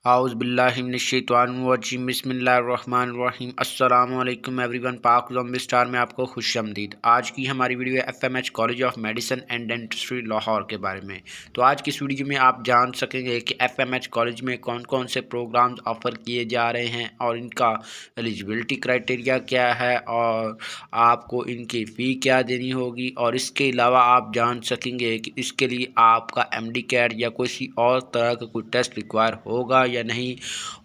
आउज़ुबिल्लाहिमिनश्शैतानिर्रजीम बिस्मिल्लाहिर्रहमानिर्रहीम अस्सलामु अलैकुम एवरीवन। पाक ज़ॉम्बी स्टार में आपको खुशामदीद। आज की हमारी video FMH college of medicine and dentistry Lahore के बारे में। तो आज की इस वीडियो में आप जान सकेंगे कि एफएमएच कॉलेज में कौन कौन से प्रोग्राम्स ऑफ़र किए जा रहे हैं और इनका एलिजिबिलिटी क्राइटेरिया क्या है और आपको इनकी फ़ी क्या देनी होगी। और इसके अलावा आप जान सकेंगे कि इसके लिए आपका एमडी कैट या किसी और तरह का कोई टेस्ट रिक्वायर होगा या नहीं।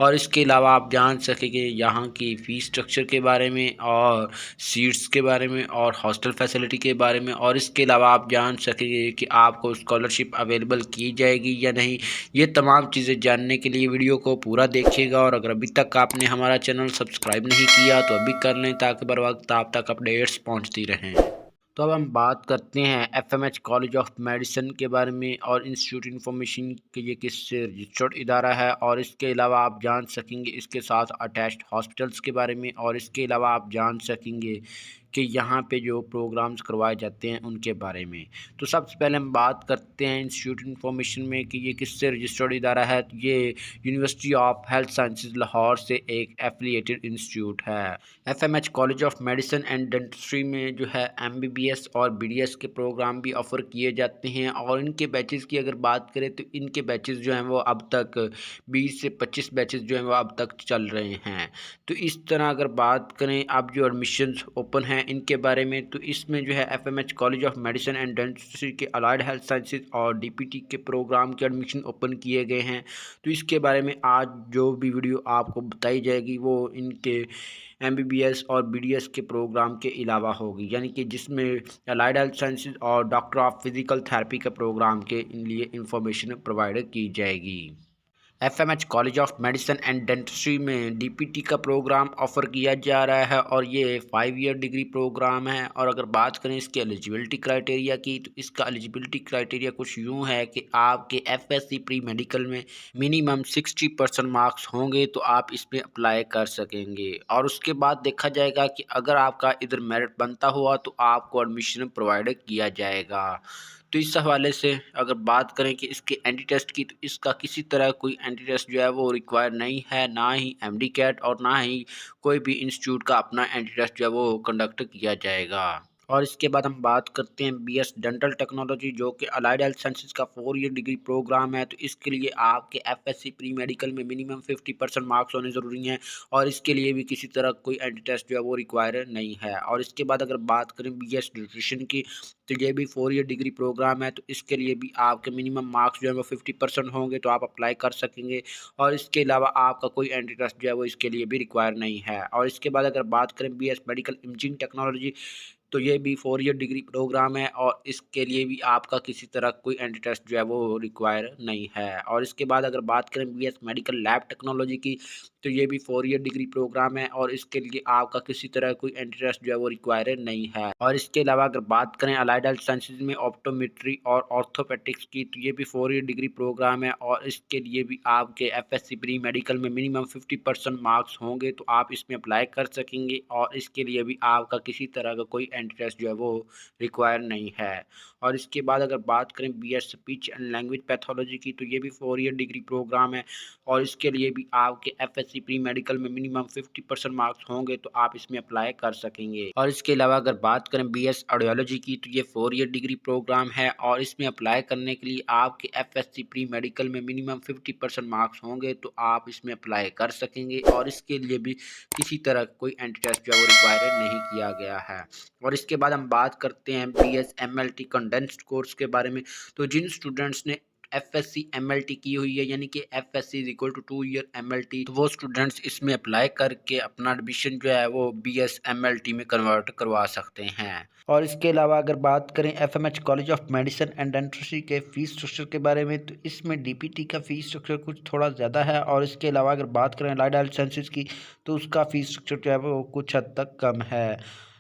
और इसके अलावा आप जान सकेंगे यहाँ की फ़ीस स्ट्रक्चर के बारे में और सीट्स के बारे में और हॉस्टल फैसिलिटी के बारे में। और इसके अलावा आप जान सकेंगे कि आपको स्कॉलरशिप अवेलेबल की जाएगी या नहीं। ये तमाम चीज़ें जानने के लिए वीडियो को पूरा देखिएगा। और अगर अभी तक आपने हमारा चैनल सब्सक्राइब नहीं किया तो अभी कर लें ताकि बर वक्त आप तक अपडेट्स पहुँचती रहें। तो अब हम बात करते हैं एफएमएच कॉलेज ऑफ मेडिसिन के बारे में और इंस्टीट्यूट इन्फॉर्मेशन के ये किससे रजिस्टर्ड इदारा है। और इसके अलावा आप जान सकेंगे इसके साथ अटैच्ड हॉस्पिटल्स के बारे में। और इसके अलावा आप जान सकेंगे कि यहाँ पे जो प्रोग्राम्स करवाए जाते हैं उनके बारे में। तो सबसे पहले हम बात करते हैं इंस्टीट्यूट इन्फॉर्मेशन में कि ये किससे रजिस्टर्ड इदारा है। तो ये university of health sciences Lahore से एक एफिलिएटेड इंस्टीट्यूट है। FMH college of medicine and dentistry में जो है एमबीबीएस और बीडीएस के प्रोग्राम भी ऑफ़र किए जाते हैं। और इनके बैचेज़ की अगर बात करें तो इनके बैचेज़ जो हैं वो अब तक 20 से 25 बैचेज़ जो हैं वो अब तक चल रहे हैं। तो इस तरह अगर बात करें अब जो एडमिशन्स ओपन हैं इनके बारे में, तो इसमें जो है FMH college of medicine and dentistry के अलाइड हेल्थ साइंसेज और डीपीटी के प्रोग्राम के एडमिशन ओपन किए गए हैं। तो इसके बारे में आज जो भी वीडियो आपको बताई जाएगी वो इनके एमबीबीएस और बीडीएस के प्रोग्राम के अलावा होगी, यानी कि जिसमें अलाइड हेल्थ साइंसेज और डॉक्टर ऑफ फिज़िकल थेरेपी के प्रोग्राम के लिए इंफॉर्मेशन प्रोवाइड की जाएगी। FMH college of medicine and dentistry में डीपीटी का प्रोग्राम ऑफ़र किया जा रहा है और ये 5 ईयर डिग्री प्रोग्राम है। और अगर बात करें इसके एलिजिबिलिटी क्राइटेरिया की, तो इसका एलिजिबिलिटी क्राइटेरिया कुछ यूँ है कि आपके एफएससी प्री मेडिकल में मिनिमम 60% मार्क्स होंगे तो आप इसमें अप्लाई कर सकेंगे। और उसके बाद देखा जाएगा कि अगर आपका इधर मेरिट बनता हुआ तो आपको एडमिशन प्रोवाइड किया जाएगा। तो इस हवाले से अगर बात करें कि इसके एंटी टेस्ट की, तो इसका किसी तरह कोई एंटी टेस्ट जो है वो रिक्वायर नहीं है, ना ही एमडी कैट और ना ही कोई भी इंस्टीट्यूट का अपना एंटी टेस्ट जो है वो कंडक्ट किया जाएगा। और इसके बाद हम बात करते हैं बीएस डेंटल टेक्नोलॉजी, जो कि अलाइड हेल्थ साइंसेज का 4 ईयर डिग्री प्रोग्राम है। तो इसके लिए आपके एफएससी प्री मेडिकल में मिनिमम 50% मार्क्स होने ज़रूरी हैं और इसके लिए भी किसी तरह कोई एंटी टेस्ट जो है वो रिक्वायर नहीं है। और इसके बाद अगर बात करें बीएस न्यूट्रिशन की, तो ये भी 4 ईयर डिग्री प्रोग्राम है। तो इसके लिए भी आपके मिनिमम मार्क्स जो है वो 50% होंगे तो आप अप्लाई कर सकेंगे। और इसके अलावा आपका कोई एंट्री टेस्ट जो है वो इसके लिए भी रिक्वायर नहीं है। और इसके बाद अगर बात करें बीएस मेडिकल इमेजिंग टेक्नोलॉजी, तो ये भी 4 ईयर डिग्री प्रोग्राम है और इसके लिए भी आपका किसी तरह कोई एंट्री टेस्ट जो है वो रिक्वायर नहीं है। और इसके बाद अगर बात करें बीएस मेडिकल लैब टेक्नोलॉजी की, तो ये भी 4 ईयर डिग्री प्रोग्राम है और इसके लिए आपका किसी तरह कोई एंट्री टेस्ट जो है वो रिक्वायर नहीं है। और इसके अलावा अगर बात करें अलाइड हेल्थ साइंसेज में ऑप्टोमेट्री और ऑर्थोपेडिक्स की, तो ये भी 4 ईयर डिग्री प्रोग्राम है और इसके लिए भी आपके एफएससी प्री मेडिकल में मिनिमम 50% मार्क्स होंगे तो आप इसमें अप्लाई कर सकेंगे। और इसके लिए भी आपका किसी तरह का कोई एंट्री टेस्ट जो है वो रिक्वायर नहीं है। और इसके बाद अगर बात करें BS speech and language pathology की, तो ये भी 4 ईयर डिग्री प्रोग्राम है और इसके लिए भी आपके एफएससी प्री मेडिकल में मिनिमम 50% मार्क्स होंगे तो आप इसमें अप्लाई कर सकेंगे। और इसके अलावा अगर बात करें बीएस ऑडियोलॉजी की, तो ये 4 ईयर डिग्री प्रोग्राम है और इसमें अप्लाई करने के लिए आपके एफएससी प्री मेडिकल में मिनिमम 50% मार्क्स होंगे तो आप इसमें अप्लाई कर सकेंगे। और इसके लिए भी किसी तरह कोई एंट्री टेस्ट जो है वो रिक्वायर्ड नहीं किया गया है। और इसके बाद हम बात करते हैं बीएस एमएलटी कंडेंस्ड कोर्स के बारे में। तो जिन स्टूडेंट्स ने एफएससी एमएलटी की हुई है, यानी कि FSC is equal to 2 year MLT, तो वो स्टूडेंट्स इसमें अप्लाई करके अपना एडमिशन जो है वो बीएस एमएलटी में कन्वर्ट करवा सकते हैं। और इसके अलावा अगर बात करें FMH college of medicine and dentistry के फीस स्ट्रक्चर के बारे में, तो इसमें डीपीटी का फीस स्ट्रक्चर कुछ थोड़ा ज़्यादा है। और इसके अलावा अगर बात करें अलाइड हेल्थ साइंसेज की, तो उसका फीस स्ट्रक्चर जो है वो कुछ हद तक कम है।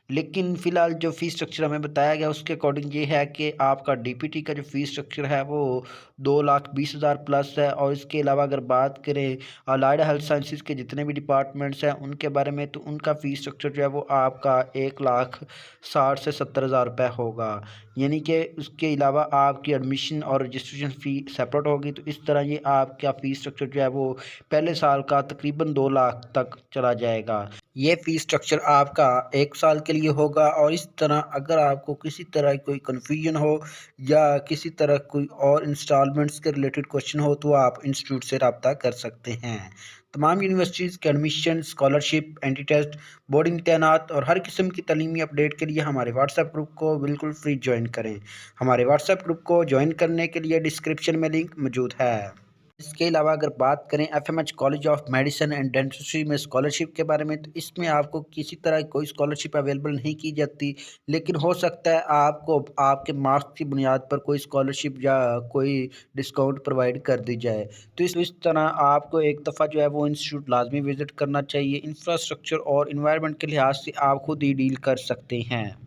लेकिन फ़िलहाल जो फ़ीस स्ट्रक्चर हमें बताया गया उसके अकॉर्डिंग ये है कि आपका डीपीटी का जो फ़ीस स्ट्रक्चर है वो 2,20,000 प्लस है। और इसके अलावा अगर बात करें अलाइड हेल्थ साइंसेज के जितने भी डिपार्टमेंट्स हैं उनके बारे में, तो उनका फ़ीस स्ट्रक्चर जो है वो आपका 1,60,000 से 70,000 रुपये होगा। यानी कि उसके अलावा आपकी एडमिशन और रजिस्ट्रेशन फ़ी सेपरेट होगी। तो इस तरह ये आपका फ़ीस स्ट्रक्चर जो है वो पहले साल का तकरीबन 2 लाख तक चला जाएगा। ये फ़ीस स्ट्रक्चर आपका 1 साल के लिए होगा। और इस तरह अगर आपको किसी तरह कोई कन्फ्यूजन हो या किसी तरह कोई और इंस्टॉलमेंट्स के रिलेटेड क्वेश्चन हो तो आप इंस्टीट्यूट से रब्ता कर सकते हैं। तमाम यूनिवर्सिटीज़ के admission, scholarship, entry test, boarding तैनात और हर किस्म की तालीमी अपडेट के लिए हमारे व्हाट्सएप ग्रुप को बिल्कुल फ्री ज्वाइन करें। हमारे व्हाट्सएप ग्रुप को ज्वाइन करने के लिए डिस्क्रिप्शन में लिंक मौजूद है। इसके अलावा अगर बात करें FMH college of medicine and dentistry में स्कॉलरशिप के बारे में, तो इसमें आपको किसी तरह कोई स्कॉलरशिप अवेलेबल नहीं की जाती, लेकिन हो सकता है आपको आपके मार्क्स की बुनियाद पर कोई स्कॉलरशिप या कोई डिस्काउंट प्रोवाइड कर दी जाए। तो इस तरह आपको एक दफ़ा जो है वो इंस्टीट्यूट लाजमी विज़िट करना चाहिए। इंफ्रास्ट्रक्चर और इन्वायरमेंट के लिहाज से आप खुद ही डील कर सकते हैं।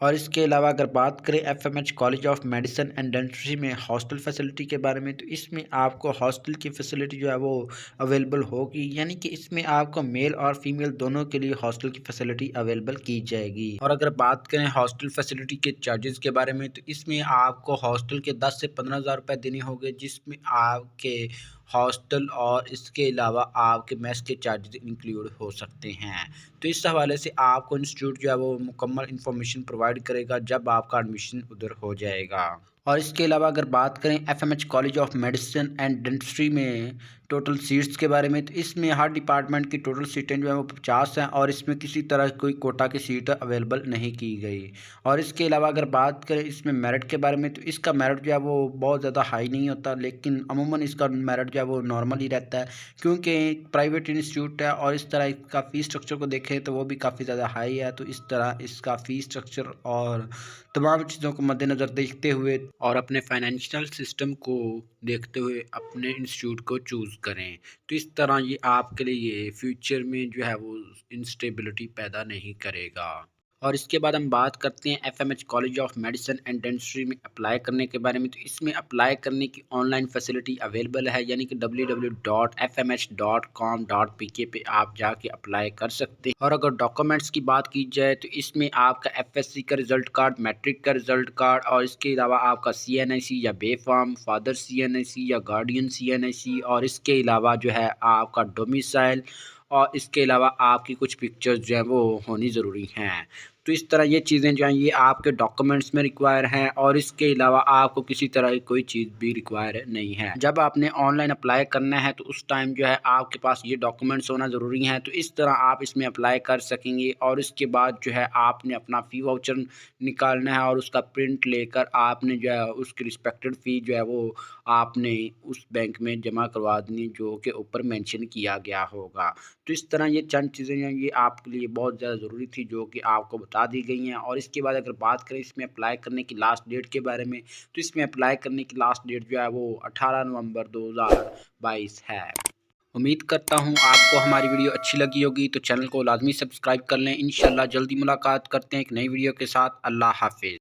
और इसके अलावा अगर बात करें FMH college of medicine and dentistry में हॉस्टल फैसिलिटी के बारे में, तो इसमें आपको हॉस्टल की फैसिलिटी जो है वो अवेलेबल होगी। यानी कि इसमें आपको मेल और फीमेल दोनों के लिए हॉस्टल की फैसिलिटी अवेलेबल की जाएगी। और अगर बात करें हॉस्टल फैसिलिटी के चार्जेस के बारे में, तो इसमें आपको हॉस्टल के 10 से 15,000 रुपये देने होंगे, जिसमें आपके हॉस्टल और इसके अलावा आपके मेस के चार्जेस इंक्लूड हो सकते हैं। तो इस हवाले से आपको इंस्टीट्यूट जो है वो मुकम्मल इन्फॉर्मेशन प्रोवाइड करेगा जब आपका एडमिशन उधर हो जाएगा। और इसके अलावा अगर बात करें FMH college of medicine and dentistry में टोटल सीट्स के बारे में, तो इसमें हर डिपार्टमेंट की टोटल सीटें जो है वो 50 हैं और इसमें किसी तरह कोई कोटा की सीट अवेलेबल नहीं की गई। और इसके अलावा अगर बात करें इसमें मेरिट के बारे में, तो इसका मेरिट जो है वो बहुत ज़्यादा हाई नहीं होता, लेकिन अमूमन इसका मेरिट जो है वो नॉर्मल ही रहता है, क्योंकि प्राइवेट इंस्टीट्यूट है। और इस तरह इसका फ़ीस स्ट्रक्चर को देखें तो वो भी काफ़ी ज़्यादा हाई है। तो इस तरह इसका फ़ीस स्ट्रक्चर और तमाम चीज़ों को मद्देनज़र देखते हुए और अपने फाइनेंशियल सिस्टम को देखते हुए अपने इंस्टीट्यूट को चूज़ करें। तो इस तरह ये आपके लिए फ्यूचर में जो है वो इंस्टेबिलिटी पैदा नहीं करेगा। और इसके बाद हम बात करते हैं FMH college of medicine and dentistry में अप्लाई करने के बारे में। तो इसमें अप्लाई करने की ऑनलाइन फैसिलिटी अवेलेबल है, यानी कि www.fmh.com.pk पे आप जाके अप्लाई कर सकते हैं। और अगर डॉक्यूमेंट्स की बात की जाए तो इसमें आपका एफएससी का रिजल्ट कार्ड, मैट्रिक का रिजल्ट कार्ड और इसके अलावा आपका सीएनआईसी या बे फॉर्म, फादर सीएनआईसी या गार्डियन सीएनआईसी और इसके अलावा जो है आपका डोमिसाइल और इसके अलावा आपकी कुछ पिक्चर्स जो हैं वो होनी ज़रूरी हैं। तो इस तरह ये चीज़ें जो हैं ये आपके डॉक्यूमेंट्स में रिक्वायर हैं और इसके अलावा आपको किसी तरह की कोई चीज़ भी रिक्वायर नहीं है। जब आपने ऑनलाइन अप्लाई करना है तो उस टाइम जो है आपके पास ये डॉक्यूमेंट्स होना ज़रूरी हैं। तो इस तरह आप इसमें अप्लाई कर सकेंगे और इसके बाद जो है आपने अपना फ़ी वाउचर निकालना है और उसका प्रिंट लेकर आपने जो है उसकी रिस्पेक्टेड फ़ी जो है वो आपने उस बैंक में जमा करवा देनी जो कि ऊपर मेंशन किया गया होगा। तो इस तरह ये चंद चीज़ें हैं ये आपके लिए बहुत ज़्यादा ज़रूरी थी जो कि आपको बता दी गई हैं। और इसके बाद अगर बात करें इसमें अप्लाई करने की लास्ट डेट के बारे में, तो इसमें अप्लाई करने की लास्ट डेट जो है वो 18 नवंबर 2022 है। उम्मीद करता हूँ आपको हमारी वीडियो अच्छी लगी होगी, तो चैनल को लाजमी सब्सक्राइब कर लें। इंशाल्लाह जल्दी मुलाकात करते हैं एक नई वीडियो के साथ। अल्लाह हाफिज़।